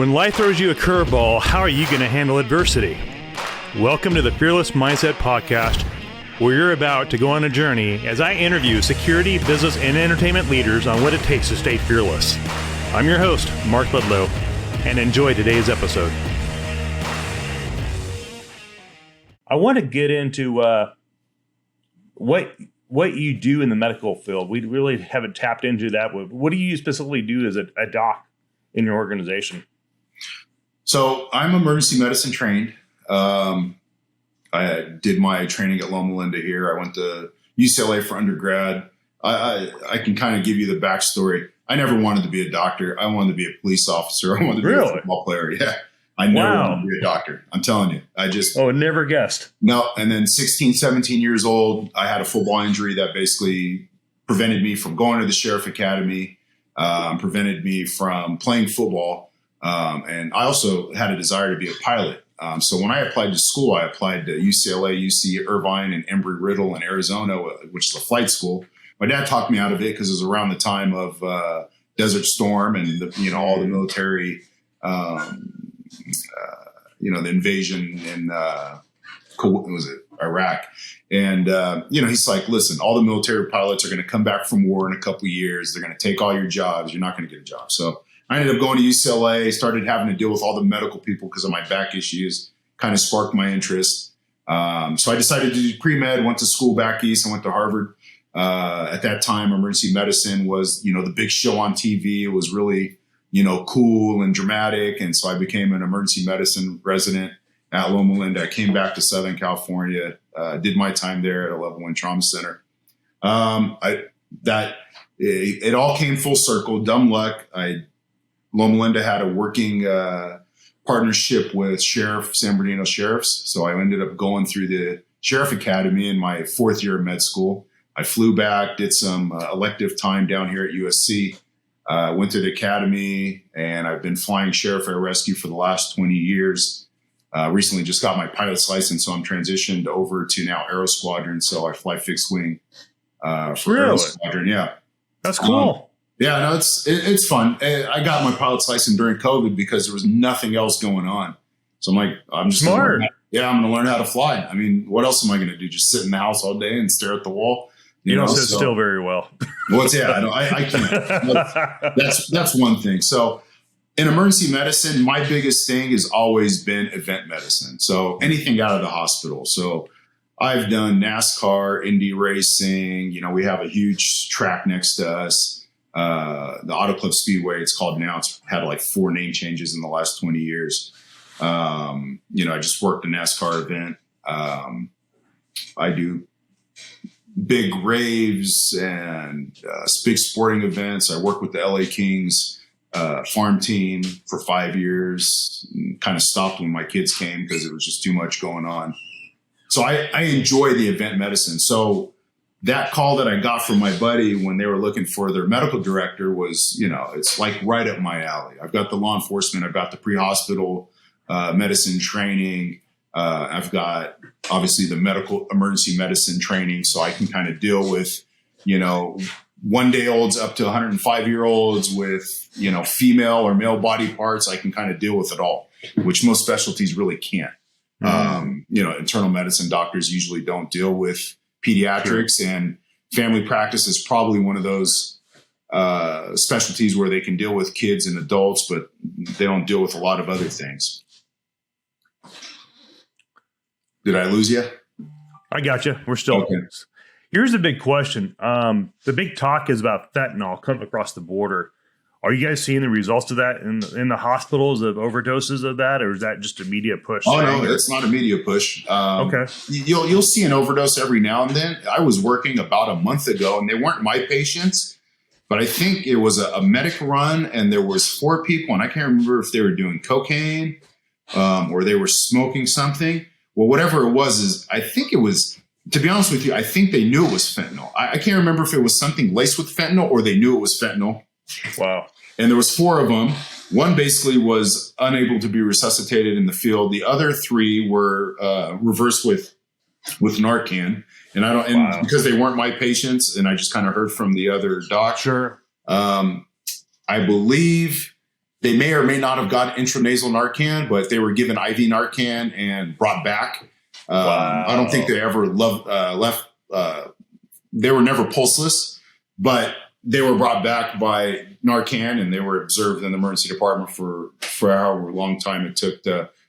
When life throws you a curveball, how are you going to handle adversity? Welcome to the Fearless Mindset Podcast, where you're about to go on a journey as I interview security, business, and entertainment leaders on what it takes to stay fearless. I'm your host, Mark Ledlow, and enjoy today's episode. I want to get into what you do in the medical field. We really haven't tapped into that. What do you specifically do as a doc in your organization? So I'm emergency medicine trained. I did my training at Loma Linda here. I went to UCLA for undergrad. I can kind of give you the backstory. I never wanted to be a doctor. I wanted to be a police officer. I wanted to be a football player. Yeah. I never wanted to be a doctor. I'm telling you. Never guessed. No. And then 16, 17 years old, I had a football injury that basically prevented me from going to the Sheriff Academy, prevented me from playing football. And I also had a desire to be a pilot. So when I applied to school, I applied to UCLA, UC Irvine, and Embry-Riddle in Arizona, which is a flight school. My dad talked me out of it because it was around the time of Desert Storm and all the military, the invasion in Iraq. And he's like, listen, all the military pilots are going to come back from war in a couple of years. They're going to take all your jobs. You're not going to get a job. So I ended up going to UCLA, started having to deal with all the medical people because of my back issues, kind of sparked my interest. So I decided to do pre-med, went to school back east. I went to Harvard. At that time, emergency medicine was, the big show on TV. It was really, cool and dramatic. And so I became an emergency medicine resident at Loma Linda. I came back to Southern California, did my time there at a level 1 trauma center. It all came full circle, dumb luck. Loma Linda had a working partnership with San Bernardino Sheriffs. So I ended up going through the Sheriff Academy in my 4th year of med school. I flew back, did some elective time down here at USC, went to the academy, and I've been flying Sheriff Air Rescue for the last 20 years. Recently just got my pilot's license, so I'm transitioned over to now Aero Squadron. So I fly fixed wing for Aero Squadron. Yeah. That's cool. It's fun. I got my pilot's license during COVID because there was nothing else going on. So I'm like, I'm just smart. I'm going to learn how to fly. I mean, what else am I going to do? Just sit in the house all day and stare at the wall? You don't sit still very well. I can't. That's one thing. So in emergency medicine, my biggest thing has always been event medicine. So anything out of the hospital. So I've done NASCAR, Indy racing. We have a huge track next to us. The Auto Club Speedway, it's called now. It's had like 4 name changes in the last 20 years. I just worked a NASCAR event. I do big raves and big sporting events. I work with the LA Kings farm team for 5 years. Kind of stopped when my kids came because it was just too much going on. So I enjoy the event medicine. So that call that I got from my buddy when they were looking for their medical director was, it's like right up my alley. I've got the law enforcement. I've got the pre-hospital medicine training. I've got obviously the medical emergency medicine training. So I can kind of deal with, 1-day-olds up to 105-year-olds with, female or male body parts. I can kind of deal with it all, which most specialties really can't. Internal medicine doctors usually don't deal with pediatrics, and family practice is probably one of those specialties where they can deal with kids and adults, but they don't deal with a lot of other things. Did I lose you? I got you. We're still. Okay. Here's the big question. The big talk is about fentanyl coming across the border. Are you guys seeing the results of that in the hospitals of overdoses of that, or is that just a media push? Oh, no, it's not a media push. Okay. You'll see an overdose every now and then. I was working about a month ago, and they weren't my patients, but I think it was a medic run, and there was 4 people, and I can't remember if they were doing cocaine or they were smoking something. Well, whatever it was, I think it was, to be honest with you, I think they knew it was fentanyl. I can't remember if it was something laced with fentanyl or they knew it was fentanyl. Wow. And there was 4 of them. One basically was unable to be resuscitated in the field. The other 3 were reversed with Narcan. And because they weren't my patients, and I just kind of heard from the other doc. Sure. I believe They may or may not have got intranasal Narcan, but they were given IV Narcan and brought back. Wow. I don't think they ever left. They were never pulseless, but they were brought back by Narcan, and they were observed in the emergency department for however long time it took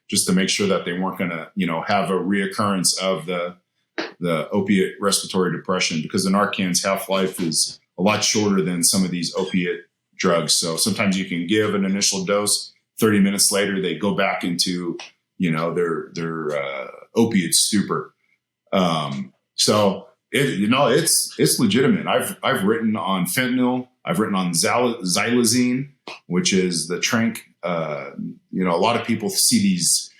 just to make sure that they weren't going to, have a reoccurrence of the opiate respiratory depression, because the Narcan's half-life is a lot shorter than some of these opiate drugs. So sometimes you can give an initial dose, 30 minutes later, they go back into, their opiate stupor. So it's legitimate. I've written on fentanyl. I've written on xylazine, which is the tranq. A lot of people see these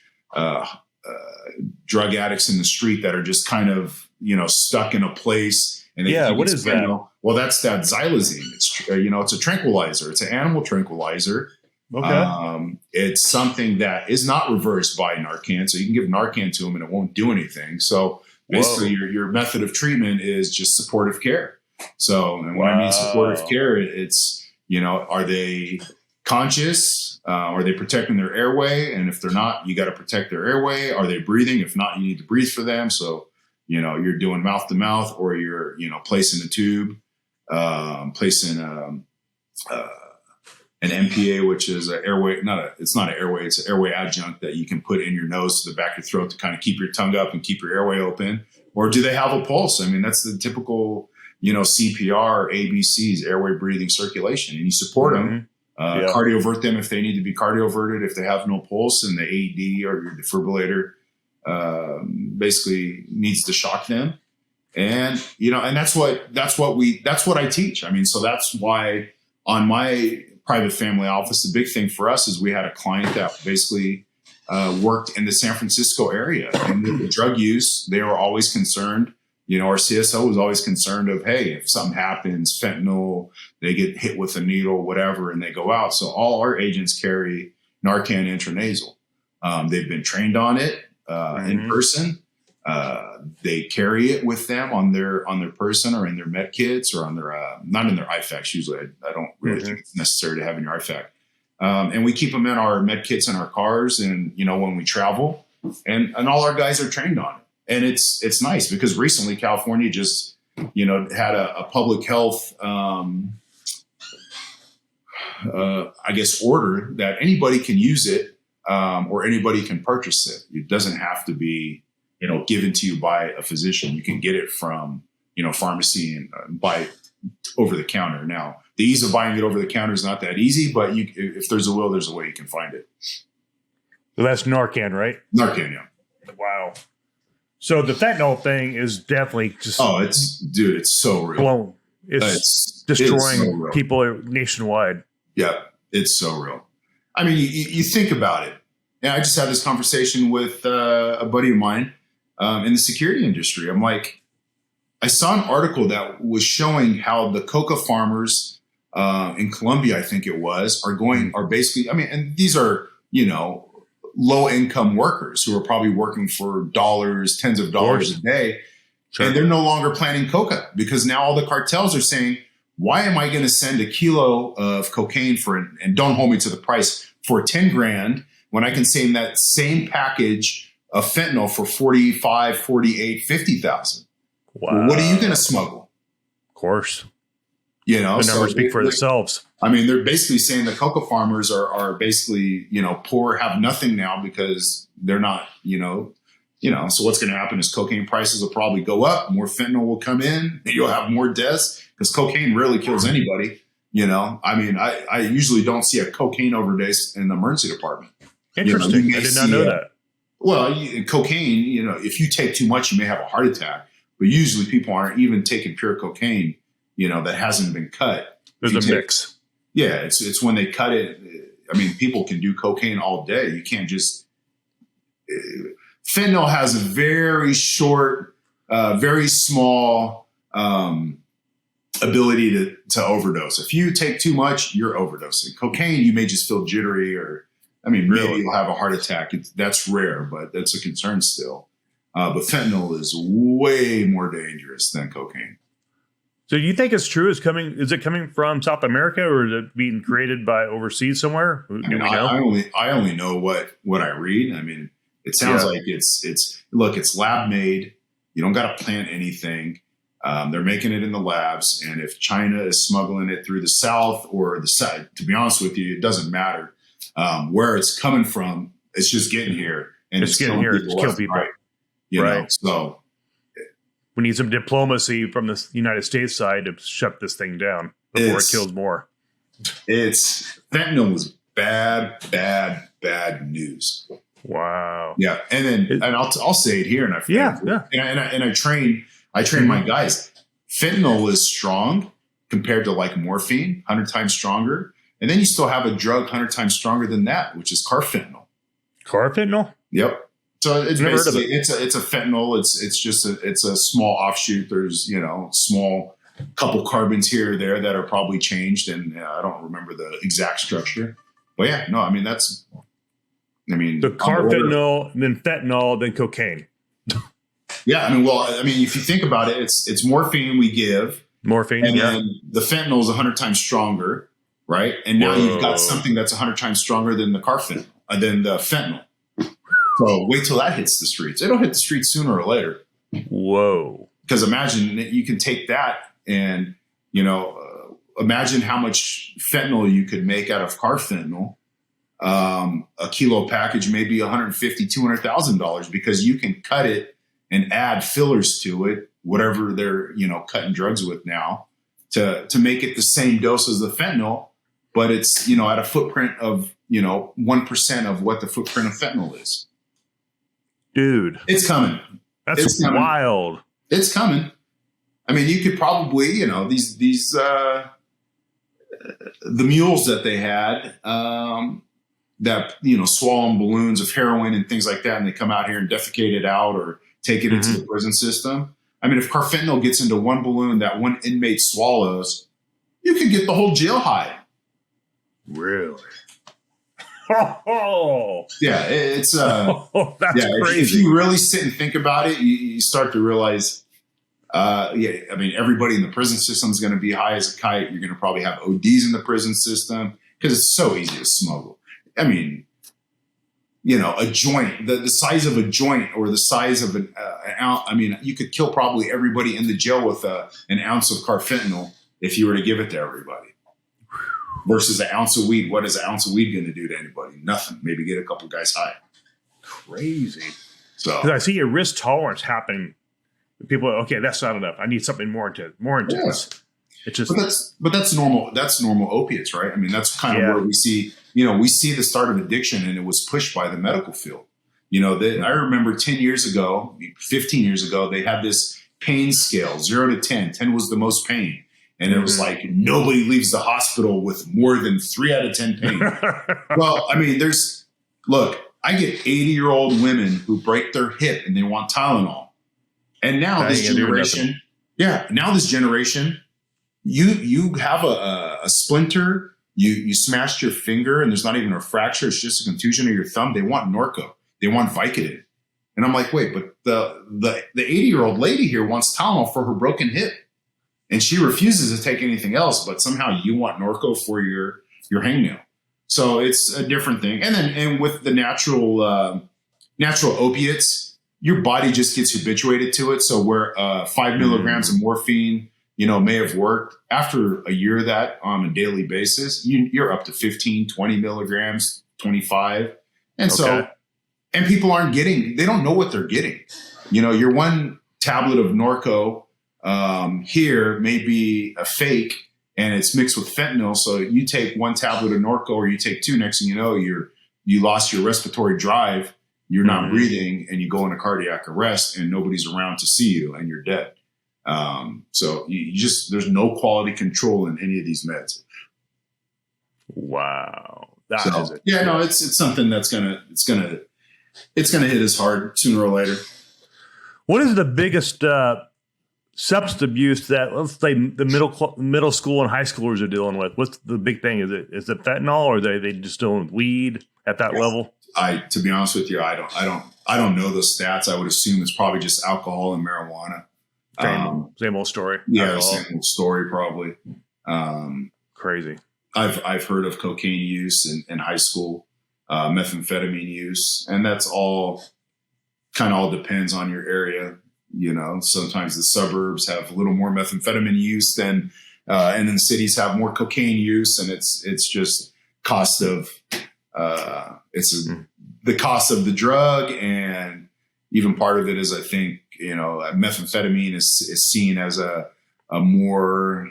drug addicts in the street that are just kind of, stuck in a place. And what is that? Well, that's that xylazine. It's it's a tranquilizer. It's an animal tranquilizer. Okay. It's something that is not reversed by Narcan, so you can give Narcan to them and it won't do anything. So basically, your method of treatment is just supportive care. So, and when I mean supportive care, it's are they conscious? Are they protecting their airway? And if they're not, you got to protect their airway. Are they breathing? If not, you need to breathe for them. So, you're doing mouth to mouth, or you're, placing a tube, placing an MPA, which is an airway, it's not an airway, it's an airway adjunct that you can put in your nose to the back of your throat to kind of keep your tongue up and keep your airway open. Or do they have a pulse? I mean, that's the typical, CPR, ABCs, airway, breathing, circulation, and you support them. Cardiovert them if they need to be cardioverted, if they have no pulse, and the AED or your defibrillator basically needs to shock them. And, and that's what I teach. I mean, so that's why on my private family office, the big thing for us is we had a client that basically worked in the San Francisco area, and with the drug use, they were always concerned. Our CSO was always concerned of, hey, if something happens, fentanyl, they get hit with a needle, whatever, and they go out. So all our agents carry Narcan intranasal. They've been trained on it in person. They carry it with them on their person or in their med kits or on their not in their IFACs. Usually, I don't really think it's necessary to have in your IFAC. And we keep them in our med kits in our cars, and when we travel, and all our guys are trained on it. And it's nice because recently California just had a public health order that anybody can use it or anybody can purchase it. It doesn't have to be given to you by a physician. You can get it from, pharmacy and buy it over the counter. Now, the ease of buying it over the counter is not that easy, but if there's a will, there's a way you can find it. So that's Narcan, right? Narcan, yeah. Wow. So the fentanyl thing is definitely just... Oh, it's so real. Blown. It's destroying people nationwide. Yeah, it's so real. I mean, you think about it. And I just had this conversation with a buddy of mine in the security industry. I'm like, I saw an article that was showing how the coca farmers in Colombia, I think it was, are basically, I mean, and these are, low income workers who are probably working for tens of dollars a day. Sure. And they're no longer planting coca because now all the cartels are saying, why am I going to send a kilo of cocaine and don't hold me to the price, for 10 grand when I can send that same package of fentanyl for 45, 48, 50,000? Wow. Well, what are you going to smuggle? Of course. The numbers speak for themselves. I mean, they're basically saying the coca farmers are basically, poor, have nothing now because they're not, so what's going to happen is cocaine prices will probably go up. More fentanyl will come in. And you'll have more deaths because cocaine rarely kills anybody. I mean, I usually don't see a cocaine overdose in the emergency department. Interesting. I did not know that. Well, cocaine, if you take too much, you may have a heart attack. But usually people aren't even taking pure cocaine, that hasn't been cut. There's a mix. Yeah, it's when they cut it. I mean, people can do cocaine all day. You can't just... Fentanyl has a very short, very small ability to overdose. If you take too much, you're overdosing. Cocaine, you may just feel jittery maybe you'll have a heart attack. That's rare, but that's a concern still. But fentanyl is way more dangerous than cocaine. So do you think it's true? Is it coming from South America, or is it being created by overseas somewhere? Do we know? I only know what I read. I mean, it sounds like it's lab made. You don't got to plant anything. They're making it in the labs, and if China is smuggling it through the south or the side, to be honest with you, it doesn't matter where it's coming from. It's just getting here, and it's getting here to kill people. Right. You know, so we need some diplomacy from the United States side to shut this thing down before it kills more. Fentanyl was bad news. Wow. Yeah, and I'll say it here, and I train my guys. Fentanyl is strong compared to like morphine, 100 times stronger, and then you still have a drug 100 times stronger than that, which is carfentanil. Carfentanil? Yep. So it's basically it's a fentanyl. It's a small offshoot. There's small couple carbons here or there that are probably changed, and I don't remember the exact structure. But yeah, no, I mean the carfentanil, then fentanyl, then cocaine. Yeah, if you think about it, it's morphine we give, and then the fentanyl is 100 times stronger, right? And now you've got something that's 100 times stronger than the carfentanil, than the fentanyl. So wait till that hits the streets. It'll hit the streets sooner or later. Whoa! Because imagine you can take that and imagine how much fentanyl you could make out of carfentanil. A kilo package may be $150,000, $200,000 because you can cut it and add fillers to it, whatever they're cutting drugs with now, to make it the same dose as the fentanyl, but it's at a footprint of 1% of what the footprint of fentanyl is. Dude, it's coming. That's wild. It's coming. I mean, you could probably these the mules that they had that swallow balloons of heroin and things like that, and they come out here and defecate it out or take it into the prison system. I mean, if carfentanil gets into one balloon that one inmate swallows, you could get the whole jail high. Really? Yeah, it's that's crazy. If you really sit and think about it, you start to realize, everybody in the prison system is going to be high as a kite. You're going to probably have ODs in the prison system because it's so easy to smuggle. I mean, a joint, the size of a joint or the size of an ounce. I mean, you could kill probably everybody in the jail with an ounce of carfentanil if you were to give it to everybody. Versus an ounce of weed. What is an ounce of weed going to do to anybody? Nothing. Maybe get a couple guys high. Crazy. So I see your risk tolerance happening. People are, okay, that's not enough. I need something more intense. Yeah. It's just, but that's normal. That's normal opiates, right? I mean, that's kind of where we see, we see the start of addiction, and it was pushed by the medical field. I remember 10 years ago, 15 years ago, they had this pain scale, 0 to 10. 10 was the most pain. And it was like, nobody leaves the hospital with more than 3 out of 10 pain. Well, I mean, I get 80-year-old women who break their hip and they want Tylenol. And now this generation, you have a splinter, you smashed your finger, and there's not even a fracture. It's just a contusion of your thumb. They want Norco. They want Vicodin. And I'm like, wait, but the 80-year-old lady here wants Tylenol for her broken hip. And she refuses to take anything else, but somehow you want Norco for your hangnail. So it's a different thing. And with the natural opiates, your body just gets habituated to it. So where 5 milligrams of morphine, may have worked, after a year of that on a daily basis, you're up to 15, 20 milligrams, 25. And so, and people they don't know what they're getting. Your one tablet of Norco here may be a fake and it's mixed with fentanyl. So you take one tablet of Norco or you take 2, next thing you know, you lost your respiratory drive, you're not breathing, and you go into cardiac arrest and nobody's around to see you and you're dead. So there's no quality control in any of these meds. Wow. It's something that's gonna hit us hard sooner or later. What is the biggest, substance abuse that, let's say, the middle school and high schoolers are dealing with? What's the big thing? Is it fentanyl, or are they just dealing with weed at that level? To be honest with you, I don't know the stats. I would assume it's probably just alcohol and marijuana. Same old story. Yeah, same old story probably. Crazy. I've heard of cocaine use in high school, methamphetamine use, and that's all kind of all depends on your area. Sometimes the suburbs have a little more methamphetamine use and then cities have more cocaine use, and it's just cost of the cost of the drug, and even part of it is I think methamphetamine is seen as a more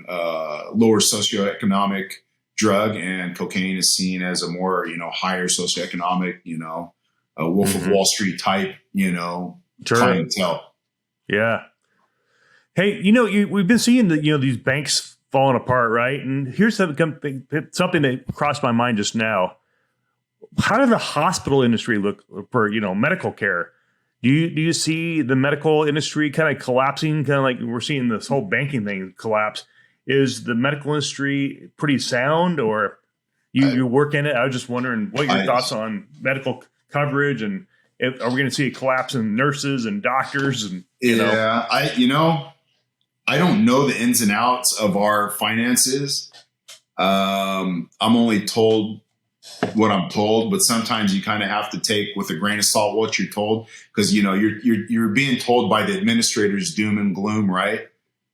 lower socioeconomic drug, and cocaine is seen as a more higher socioeconomic a Wolf of Wall Street type clientele. Yeah. Hey, we've been seeing these banks falling apart, right? And here's something that crossed my mind just now. How does the hospital industry look for medical care? Do you see the medical industry kind of collapsing? Kind of like we're seeing this whole banking thing collapse. Is the medical industry pretty sound, or you work in it? I was just wondering what your thoughts on medical coverage, and are we going to see a collapse in nurses and doctors? And I don't know the ins and outs of our finances. I'm only told what I'm told, but sometimes you kind of have to take with a grain of salt what you're told, because you're being told by the administrators doom and gloom, right?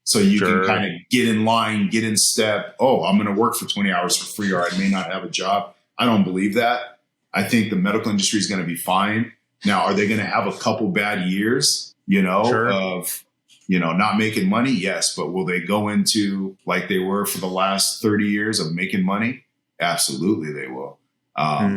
So you can kind of get in line, get in step. Oh, I'm going to work for 20 hours for free, or I may not have a job. I don't believe that. I think the medical industry is going to be fine. Now, are they going to have a couple bad years, of not making money? Yes, but will they go into like they were for the last 30 years of making money? Absolutely, they will.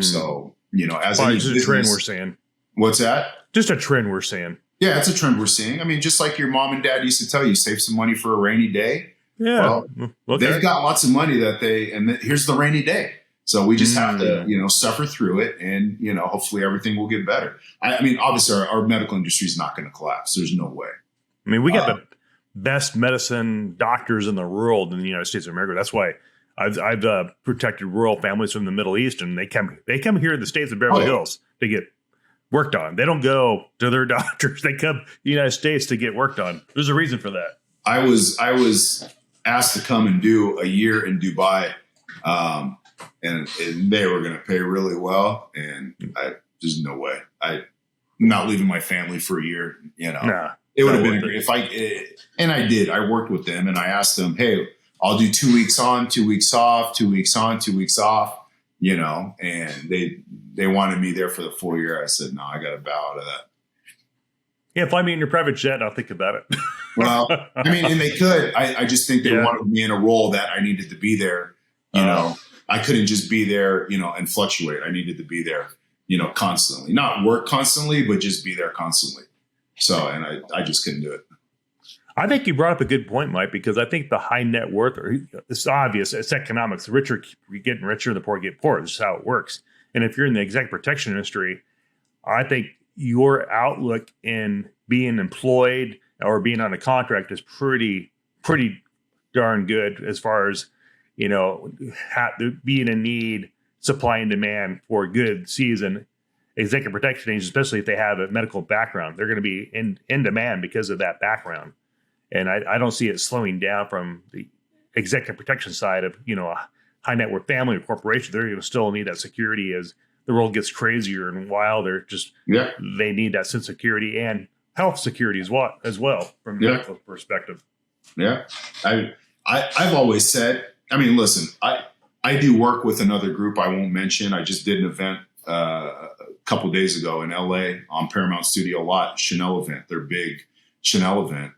So, as it's a trend we're seeing. What's that? Just a trend we're seeing. Yeah, it's a trend we're seeing. I mean, just like your mom and dad used to tell you, save some money for a rainy day. Yeah. Well, they've got lots of money here's the rainy day. So we just have to, suffer through it, and, hopefully everything will get better. I mean, obviously our medical industry is not going to collapse. There's no way. I mean, we got the best medicine doctors in the world in the United States of America. That's why I've protected rural families from the Middle East, and they come here in the States of Beverly Hills to get worked on. They don't go to their doctors. They come to the United States to get worked on. There's a reason for that. I was asked to come and do a year in Dubai, and they were going to pay really well, and there's no way. I'm not leaving my family for a year. Nah, it would have been and I did. I worked with them, and I asked them, hey, I'll do 2 weeks on, 2 weeks off, 2 weeks on, 2 weeks off, and they wanted me there for the full year. I said, no, I got to bow out of that. Yeah, fly me in your private jet, I'll think about it. Well, I mean, and they could. I just think they wanted me in a role that I needed to be there. I couldn't just be there, and fluctuate. I needed to be there, constantly. Not work constantly, but just be there constantly. So, and I just couldn't do it. I think you brought up a good point, Mike, because I think the high net worth, it's obvious, it's economics. The richer keep getting richer, the poor get poorer. This is how it works. And if you're in the executive protection industry, I think your outlook in being employed or being on a contract is pretty darn good as far as, being in need, supply and demand for good season. Executive protection agents, especially if they have a medical background, they're going to be in demand because of that background. And I don't see it slowing down from the executive protection side of, a high net worth family or corporation. They're going to still need that security as the world gets crazier and wilder. They need that sense of security and health security as well from a medical perspective. Yeah. I've always said, I mean, listen, I do work with another group I won't mention. I just did an event a couple days ago in LA on Paramount Studio Lot, Chanel event, their big Chanel event.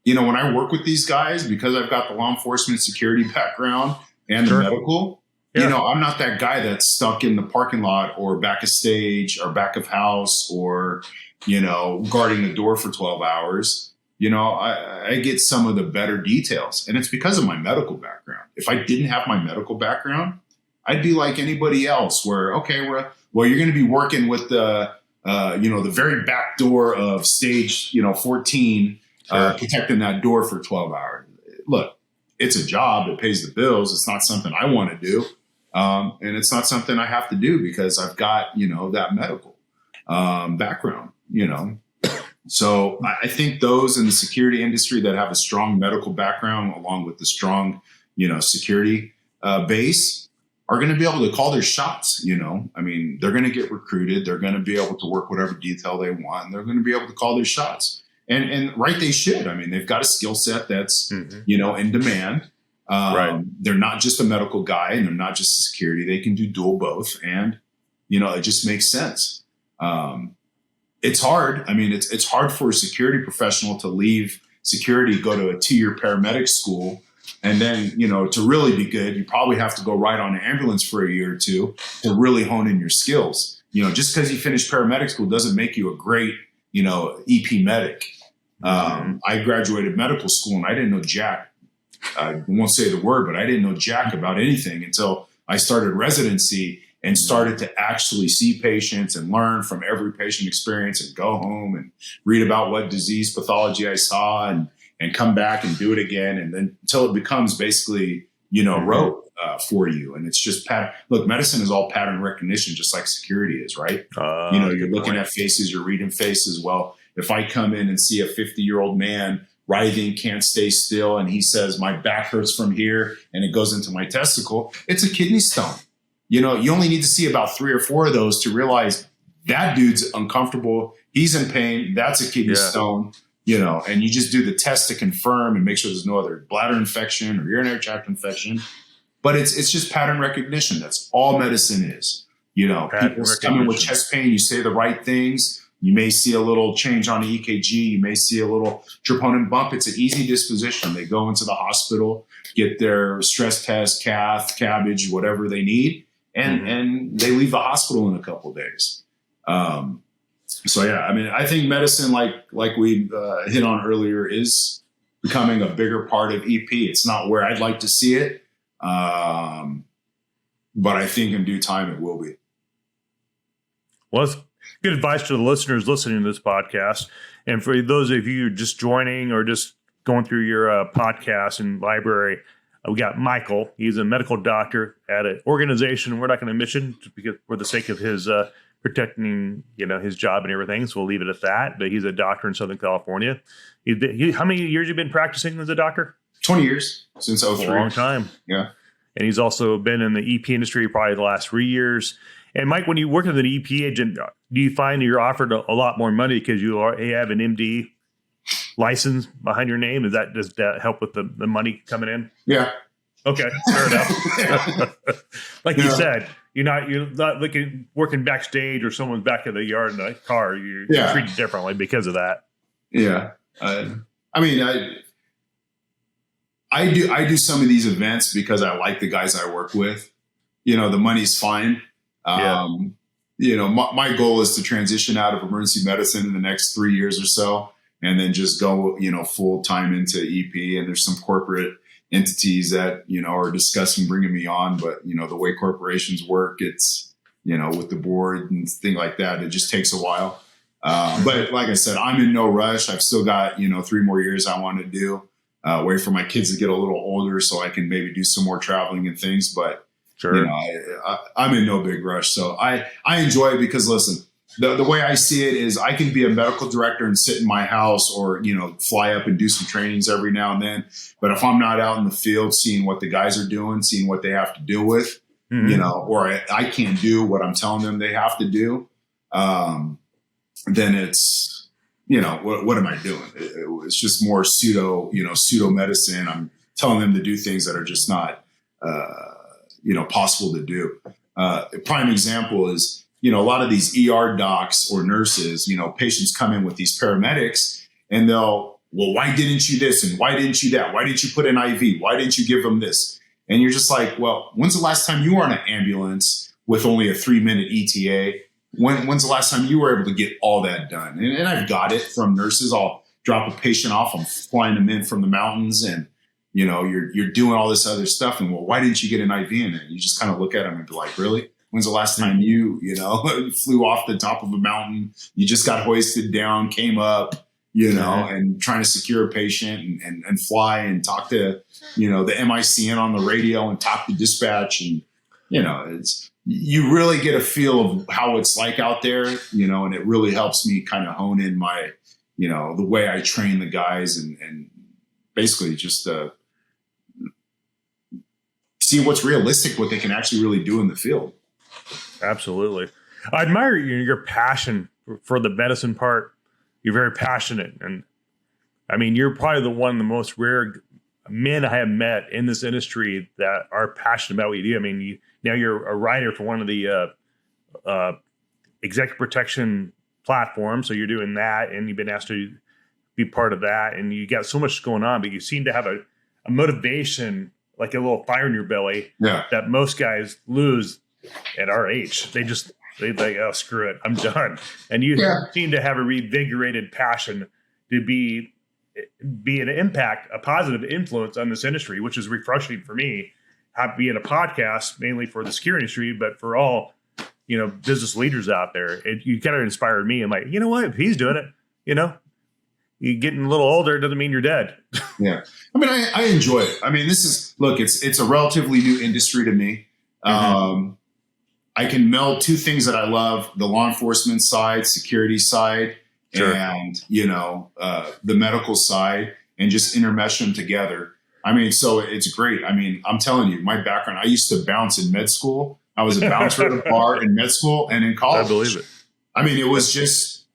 When I work with these guys, because I've got the law enforcement security background and the medical, I'm not that guy that's stuck in the parking lot or back of stage or back of house or, guarding the door for 12 hours. I get some of the better details, and it's because of my medical background. If I didn't have my medical background, I'd be like anybody else where, you're going to be working with the very back door of stage, 14, protecting that door for 12 hours. Look, it's a job. It pays the bills. It's not something I want to do. And it's not something I have to do because I've got, that medical background, So I think those in the security industry that have a strong medical background, along with the strong, security base, are going to be able to call their shots. I mean, they're going to get recruited. They're going to be able to work whatever detail they want. And they're going to be able to call their shots. And right, they should. I mean, they've got a skill set that's, in demand. Right. They're not just a medical guy and they're not just security. They can do dual both. And, it just makes sense. It's hard. I mean, it's hard for a security professional to leave security, go to a 2-year paramedic school. And then, to really be good, you probably have to go ride on an ambulance for a year or two to really hone in your skills. Just because you finished paramedic school doesn't make you a great, EP medic. I graduated medical school and I didn't know jack. I won't say the word, but I didn't know jack about anything until I started residency and started to actually see patients and learn from every patient experience and go home and read about what disease pathology I saw and come back and do it again. And then until it becomes basically, rote for you. And it's just look, medicine is all pattern recognition, just like security is, right? You're looking at faces, you're reading faces. Well, if I come in and see a 50-year-old man writhing, can't stay still, and he says, my back hurts from here, and it goes into my testicle, it's a kidney stone. You only need to see about 3 or 4 of those to realize that dude's uncomfortable. He's in pain. That's a kidney stone, and you just do the test to confirm and make sure there's no other bladder infection or urinary tract infection. But it's just pattern recognition. That's all medicine is. People come in with chest pain. You say the right things. You may see a little change on the EKG. You may see a little troponin bump. It's an easy disposition. They go into the hospital, get their stress test, cath, cabbage, whatever they need. And they leave the hospital in a couple of days. So yeah, I mean, I think medicine, like we hit on earlier, is becoming a bigger part of EP. It's not where I'd like to see it, but I think in due time it will be. Well, it's good advice to the listeners listening to this podcast, and for those of you just joining or just going through your podcast and library. We got Michael. He's a medical doctor at an organization we're not going to mention because for the sake of his protecting, his job and everything. So we'll leave it at that. But he's a doctor in Southern California. How many years have you been practicing as a doctor? 20 years since 03. A long time. Yeah. And he's also been in the EP industry probably the last 3 years. And Mike, when you work as an EP agent, do you find you're offered a lot more money because you have an MD license behind your name? Does that help with the money coming in? Yeah. Okay, fair enough. Like you said, you're not working backstage or someone's back of the yard in a car. You're treated differently because of that. Yeah. I mean, I do some of these events because I like the guys I work with. The money's fine. My goal is to transition out of emergency medicine in the next 3 years or so. And then just go, full time into EP. And there's some corporate entities that, are discussing bringing me on. But, the way corporations work, it's, with the board and things like that, it just takes a while. But like I said, I'm in no rush. I've still got, 3 more years I want to do. Wait for my kids to get a little older so I can maybe do some more traveling and things. But, sure. I'm in no big rush. So I enjoy it because, listen, the way I see it is I can be a medical director and sit in my house or, fly up and do some trainings every now and then. But if I'm not out in the field seeing what the guys are doing, seeing what they have to deal with, or I can't do what I'm telling them they have to do, then it's, what am I doing? It's just more pseudo medicine. I'm telling them to do things that are just not, possible to do. A prime example is, a lot of these ER docs or nurses, patients come in with these paramedics and well, why didn't you this? And why didn't you that? Why didn't you put an IV? Why didn't you give them this? And you're just like, well, when's the last time you were on an ambulance with only a 3-minute ETA? When's the last time you were able to get all that done? And I've got it from nurses. I'll drop a patient off. I'm flying them in from the mountains and, you're doing all this other stuff. And well, why didn't you get an IV in it? You just kind of look at them and be like, really? When's the last time you flew off the top of a mountain? You just got hoisted down, came up, and trying to secure a patient and fly and talk to, the MICN on the radio and talk to dispatch. And, you really get a feel of how it's like out there, and it really helps me kind of hone in my, the way I train the guys and basically just see what's realistic, what they can actually really do in the field. Absolutely. I admire your passion for the medicine part. You're very passionate. And I mean, you're probably one of the most rare men I have met in this industry that are passionate about what you do. I mean, you're a writer for one of the executive protection platforms. So you're doing that, and you've been asked to be part of that. And you got so much going on, but you seem to have a motivation, like a little fire in your belly that most guys lose at our age. They like, oh, screw it, I'm done. And you seem to have a revigorated passion to be an impact, a positive influence on this industry, which is refreshing for me. Being a podcast mainly for the security industry, but for all business leaders out there, you kind of inspired me. I'm like, you know what? If he's doing it, you're getting a little older, doesn't mean you're dead. Yeah, I mean, I enjoy it. I mean, it's a relatively new industry to me. Mm-hmm. I can meld two things that I love: the law enforcement side, security side, and the medical side, and just intermesh them together. I mean, so it's great. I mean, I'm telling you, my background, I used to bounce in med school. I was a bouncer at a bar in med school and in college. I believe it. I mean, it was just,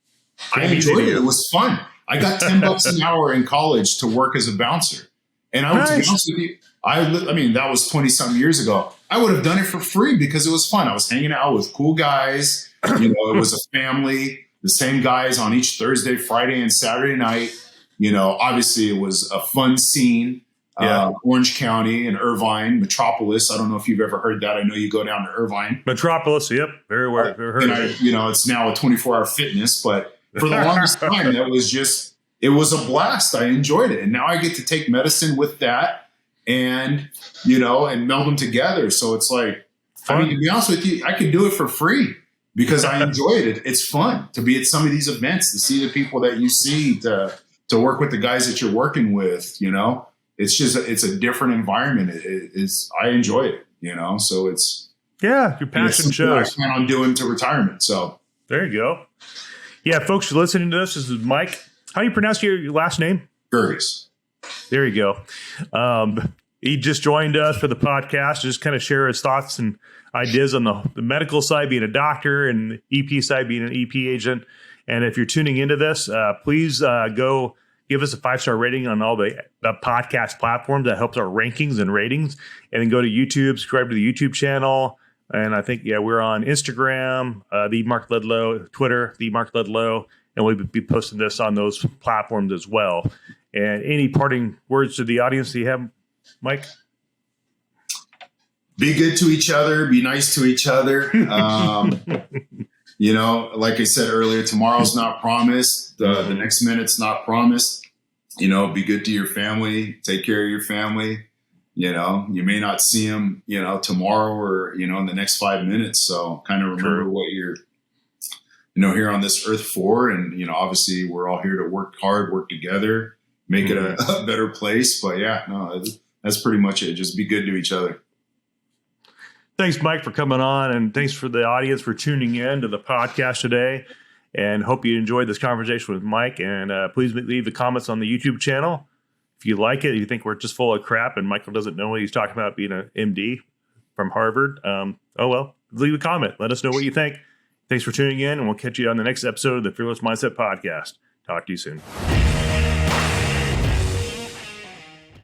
I enjoyed it. It was fun. I got $10 an hour in college to work as a bouncer. And I would, to be honest with you, I mean, that was 20 something years ago. I would have done it for free because it was fun. I was hanging out with cool guys. It was a family, the same guys on each Thursday, Friday, and Saturday night. Obviously it was a fun scene. Orange County and Irvine, Metropolis. I don't know if you've ever heard that. I know you go down to Irvine. Metropolis, yep. Very well. It's now a 24-hour fitness, but for the longest time, it was a blast. I enjoyed it. And now I get to take medicine with that and meld them together. So it's like, fun. I mean, to be honest with you, I could do it for free because I enjoyed it. It's fun to be at some of these events, to see the people that you see, to work with the guys that you're working with, It's a different environment. I enjoy it, so it's. Yeah, your passion shows. I plan on doing to retirement. So there you go. Yeah, folks, you're listening to this. This is Mike. How do you pronounce your last name? Guirguis. There you go. He just joined us for the podcast, just kind of share his thoughts and ideas on the medical side, being a doctor, and the EP side, being an EP agent. And if you're tuning into this, please go give us a 5-star rating on all the podcast platforms. That helps our rankings and ratings. And then go to YouTube, subscribe to the YouTube channel. And I think, we're on Instagram, the Mark Ledlow, Twitter, the Mark Ledlow, and we'll be posting this on those platforms as well. And any parting words to the audience do you have, Mike? Be good to each other. Be nice to each other. Like I said earlier, tomorrow's not promised. The next minute's not promised. Be good to your family. Take care of your family. You may not see them, tomorrow or, in the next 5 minutes. So kind of remember what you're, here on this earth for. And, obviously we're all here to work hard, work together, make it a better place. But that's pretty much it. Just be good to each other. Thanks, Mike, for coming on, and thanks for the audience for tuning in to the podcast today. And hope you enjoyed this conversation with Mike. And please leave the comments on the YouTube channel. If you like it, if you think we're just full of crap and Michael doesn't know what he's talking about being an MD from Harvard, leave a comment. Let us know what you think. Thanks for tuning in, and we'll catch you on the next episode of the Fearless Mindset Podcast. Talk to you soon.